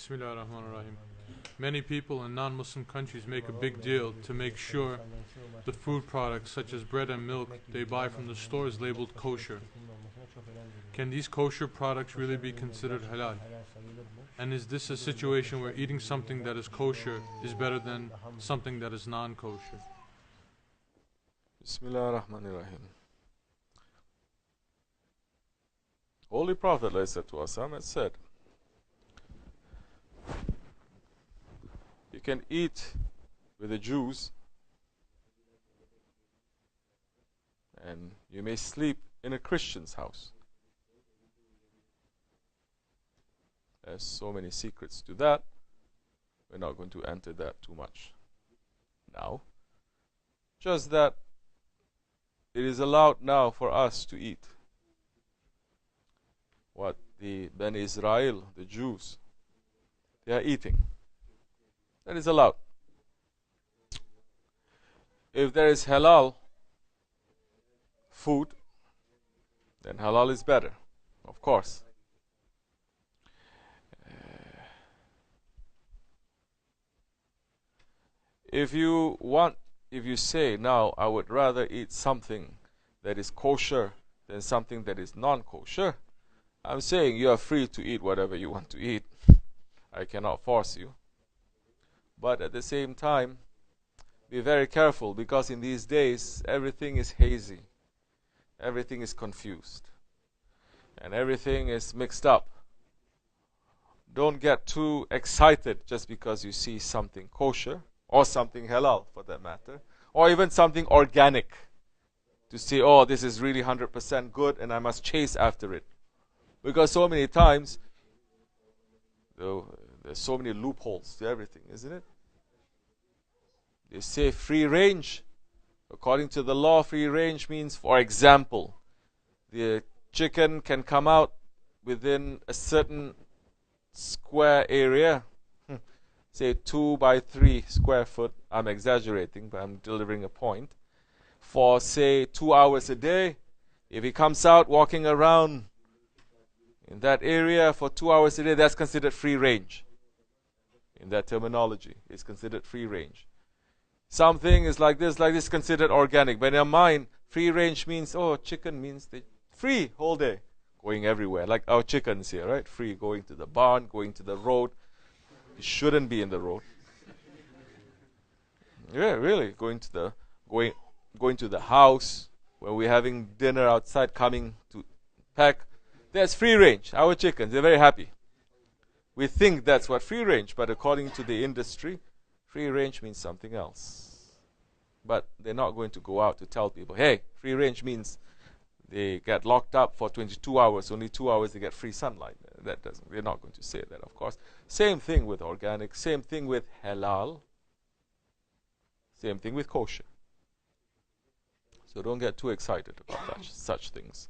Bismillahirrahmanirrahim. Many people in non-Muslim countries make a big deal to make sure the food products such as bread and milk they buy from the stores labeled kosher. Can these kosher products really be considered halal? And is this a situation where eating something that is kosher is better than something that is non-kosher? Bismillahirrahmanirrahim. Holy Prophet ﷺ had said, you can eat with the Jews and you may sleep in a Christian's house. There's so many secrets to that. We're not going to enter that too much now. Just that it is allowed now for us to eat what the Bani Israel, the Jews, they are eating. That is allowed. If there is halal food, then halal is better, of course. If you say, now I would rather eat something that is kosher than something that is non-kosher, I'm saying you are free to eat whatever you want to eat. I cannot force you. But at the same time, be very careful, because in these days everything is hazy, everything is confused, and everything is mixed up. Don't get too excited just because you see something kosher or something halal for that matter, or even something organic, to say, oh, this is really 100% good and I must chase after it. Because so many times, there's so many loopholes to everything, isn't it? They say free range. According to the law, free range means, for example, the chicken can come out within a certain square area, say 2 by 3 square foot. I'm exaggerating, but I'm delivering a point. For say 2 hours a day, if he comes out walking around in that area for 2 hours a day, that's considered free range. In that terminology, it's considered free range. Something is like this considered organic. But in your mind, free range means, oh, chicken means they free whole day, going everywhere. Like our chickens here, right? Free, going to the barn, going to the road. It shouldn't be in the road. Yeah, really, going to the house when we're having dinner outside, coming to pack. That's free range. Our chickens, they're very happy. We think that's what free range, but according to the industry, free range means something else. But they're not going to go out to tell people, hey, free range means they get locked up for 22 hours, only 2 hours they get free sunlight. They're not going to say that, of course. Same thing with organic, same thing with halal, same thing with kosher. So don't get too excited about such things.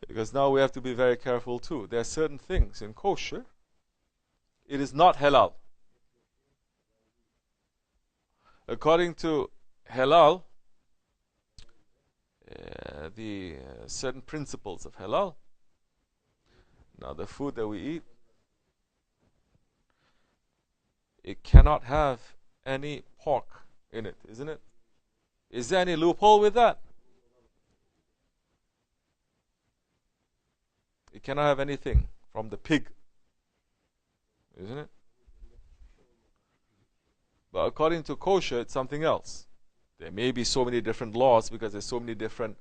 Because now we have to be very careful too. There are certain things in kosher, it is not halal. According to halal, the certain principles of halal, now the food that we eat, it cannot have any pork in it, isn't it? Is there any loophole with that? It cannot have anything from the pig, isn't it? But according to kosher, it's something else. There may be so many different laws because there's so many different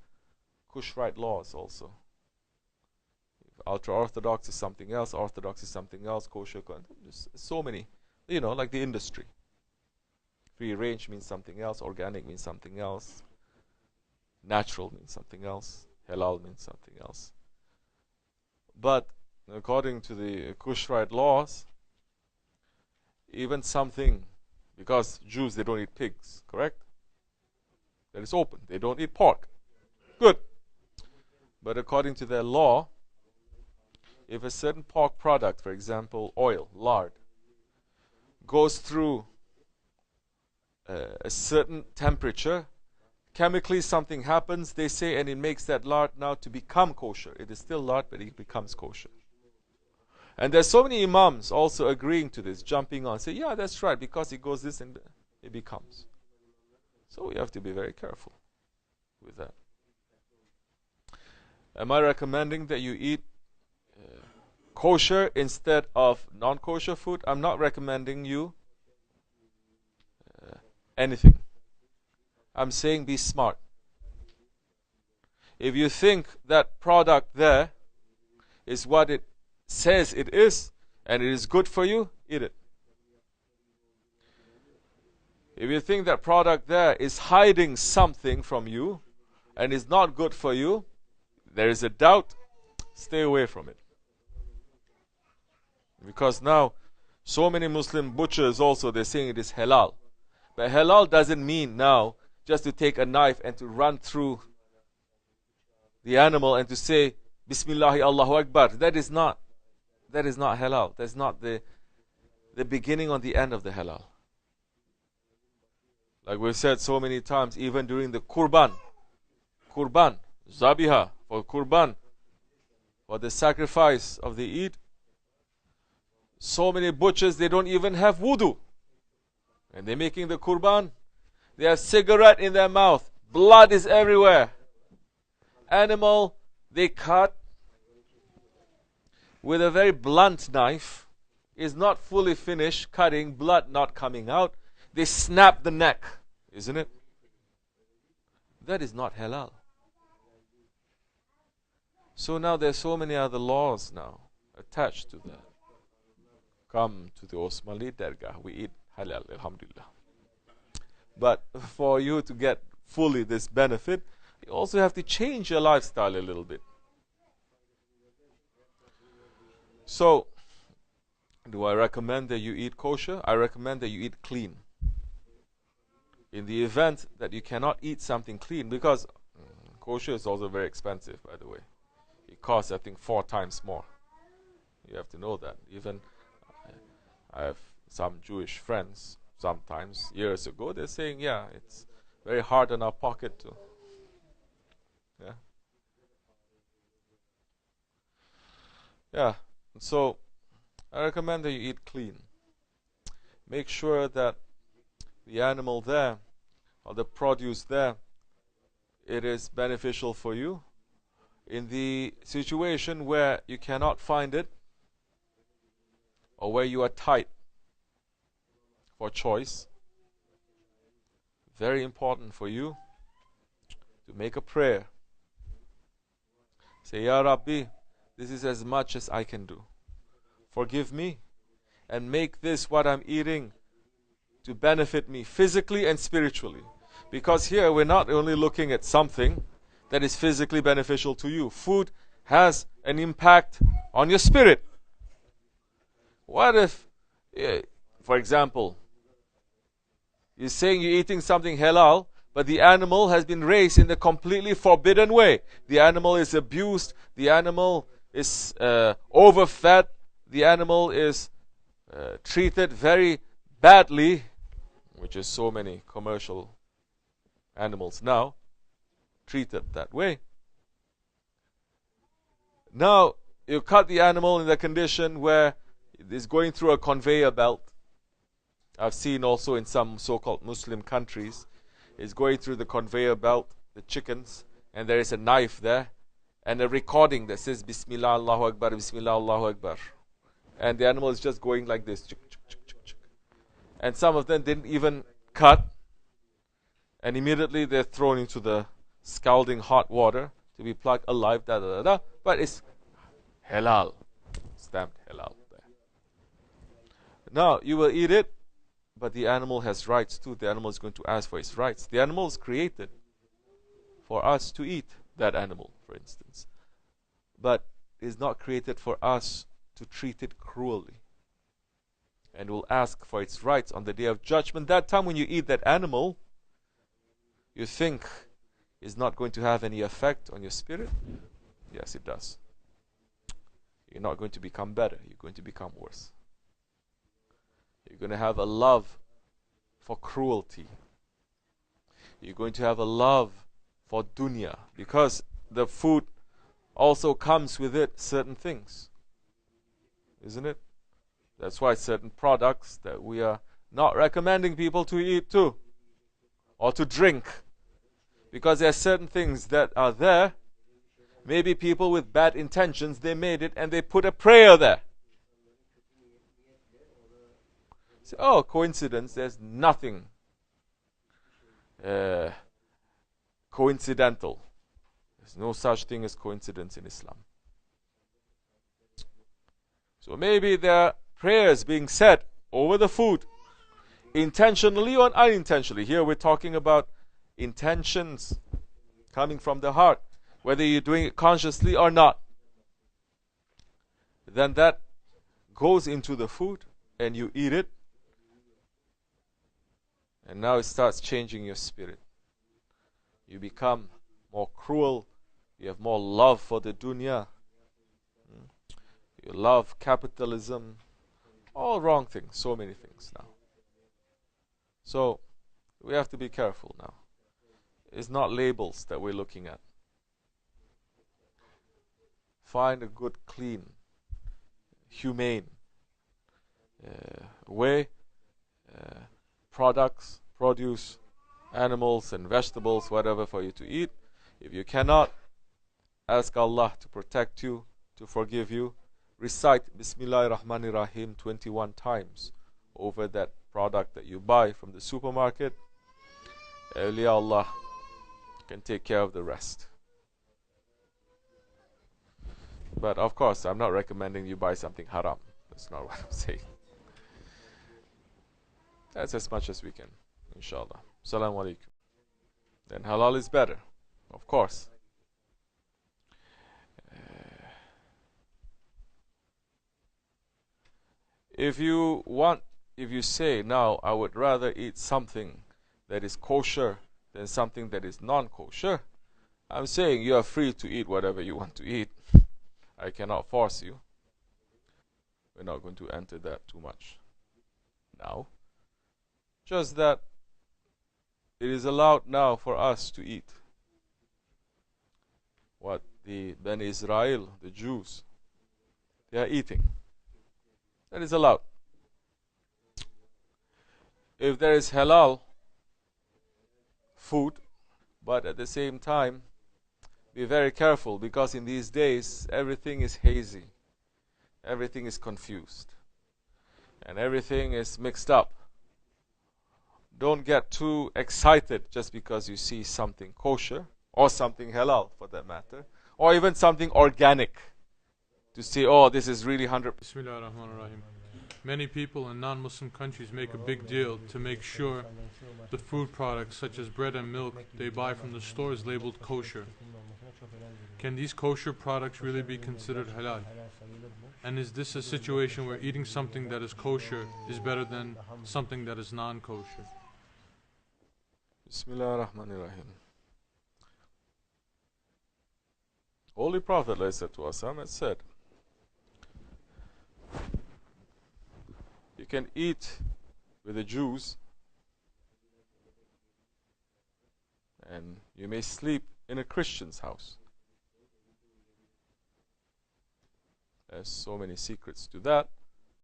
Kushrite laws also. Ultra-Orthodox is something else, Orthodox is something else, kosher, so many, like the industry. Free range means something else, organic means something else, natural means something else, halal means something else. But according to the Kushrite laws, even something, because Jews, they don't eat pigs, correct? That is open. They don't eat pork. Good. But according to their law, if a certain pork product, for example, oil, lard, goes through a certain temperature, chemically something happens, they say, and it makes that lard now to become kosher. It is still lard, but it becomes kosher. And there's so many imams also agreeing to this, jumping on, say, yeah, that's right, because it goes this and it becomes. So we have to be very careful with that. Am I recommending that you eat kosher instead of non-kosher food? I'm not recommending you anything. I'm saying be smart. If you think that product there is what it says it is, and it is good for you, eat it. If you think that product there is hiding something from you, and is not good for you, there is a doubt, stay away from it. Because now, so many Muslim butchers also, they're saying it is halal. But halal doesn't mean now just to take a knife and to run through the animal and to say, Bismillahi Allahu Akbar. That is not halal. That's not the beginning or the end of the halal. Like we've said so many times, even during the Qurban, Zabiha, for Qurban, for the sacrifice of the Eid, so many butchers, they don't even have wudu. And they're making the Qurban, they have cigarette in their mouth, blood is everywhere. Animal, they cut with a very blunt knife, is not fully finished cutting, blood not coming out. They snap the neck, isn't it? That is not halal. So now there's so many other laws now attached to that. Come to the Osmali Dergah, we eat halal, alhamdulillah. But for you to get fully this benefit, you also have to change your lifestyle a little bit. So, do I recommend that you eat kosher? I recommend that you eat clean. In the event that you cannot eat something clean, because kosher is also very expensive, by the way. It costs, I think, 4 times more. You have to know that. Even I have some Jewish friends, sometimes, years ago, they're saying, yeah, it's very hard on our pocket too. Yeah. Yeah. So, I recommend that you eat clean. Make sure that the animal there, or the produce there, it is beneficial for you. In the situation where you cannot find it, or where you are tight for choice, very important for you to make a prayer. Say, Ya Rabbi, this is as much as I can do. Forgive me and make this what I'm eating to benefit me physically and spiritually. Because here we're not only looking at something that is physically beneficial to you. Food has an impact on your spirit. What if, for example, you're saying you're eating something halal, but the animal has been raised in a completely forbidden way. The animal is abused, the animal is overfed, the animal is treated very badly, which is so many commercial animals now treated that way. Now you cut the animal in the condition where it is going through a conveyor belt. I've seen also in some so-called Muslim countries, it's going through the conveyor belt, the chickens, and there is a knife there, and a recording that says Bismillah Allahu Akbar, Bismillah Allahu Akbar. And the animal is just going like this. And some of them didn't even cut, and immediately they're thrown into the scalding hot water to be plucked alive, but it's halal, stamped halal there. Now you will eat it, but the animal has rights too. The animal is going to ask for its rights. The animal is created for us to eat, that animal, for instance, but is not created for us to treat it cruelly. And will ask for its rights on the Day of Judgment. That time when you eat that animal, you think is not going to have any effect on your spirit? Yes, it does. You're not going to become better. You're going to become worse. You're going to have a love for cruelty. You're going to have a love for dunya, because the food also comes with it certain things. isn't it? That's why certain products that we are not recommending people to eat too, or to drink, because there are certain things that are there. Maybe people with bad intentions, they made it and they put a prayer there. Say, oh, coincidence. There's nothing coincidental. There's no such thing as coincidence in Islam. So maybe there are prayers being said over the food, intentionally or unintentionally. Here we're talking about intentions coming from the heart, whether you're doing it consciously or not. Then that goes into the food and you eat it, and now it starts changing your spirit. You become more cruel. You have more love for the dunya. You love capitalism. All wrong things. So many things now. So we have to be careful now. It's not labels that we're looking at. Find a good, clean, humane way. Products, produce, animals and vegetables, whatever for you to eat. If you cannot, ask Allah to protect you, to forgive you. Recite Bismillahir Rahmanir Rahim 21 times over that product that you buy from the supermarket. Awliya Allah can take care of the rest. But of course, I'm not recommending you buy something haram. That's not what I'm saying. That's as much as we can, inshallah. Assalamu alaikum. Then halal is better, of course. If you say, now I would rather eat something that is kosher than something that is non-kosher, I'm saying you are free to eat whatever you want to eat. I cannot force you. We're not going to enter that too much now. Just that it is allowed now for us to eat what the Ben Israel, the Jews, they are eating. That is allowed. If there is halal food, but at the same time, be very careful, because in these days everything is hazy, everything is confused, and everything is mixed up. Don't get too excited just because you see something kosher or something halal for that matter, or even something organic, to say, oh, this is really 100%. Bismillahirrahmanirrahim. Many people in non-Muslim countries make a big deal to make sure the food products such as bread and milk they buy from the stores labeled kosher. Can these kosher products really be considered halal? And is this a situation where eating something that is kosher is better than something that is non-kosher? Bismillahirrahmanirrahim. Holy Prophet ﷺ has said, you can eat with the Jews and you may sleep in a Christian's house. There's so many secrets to that.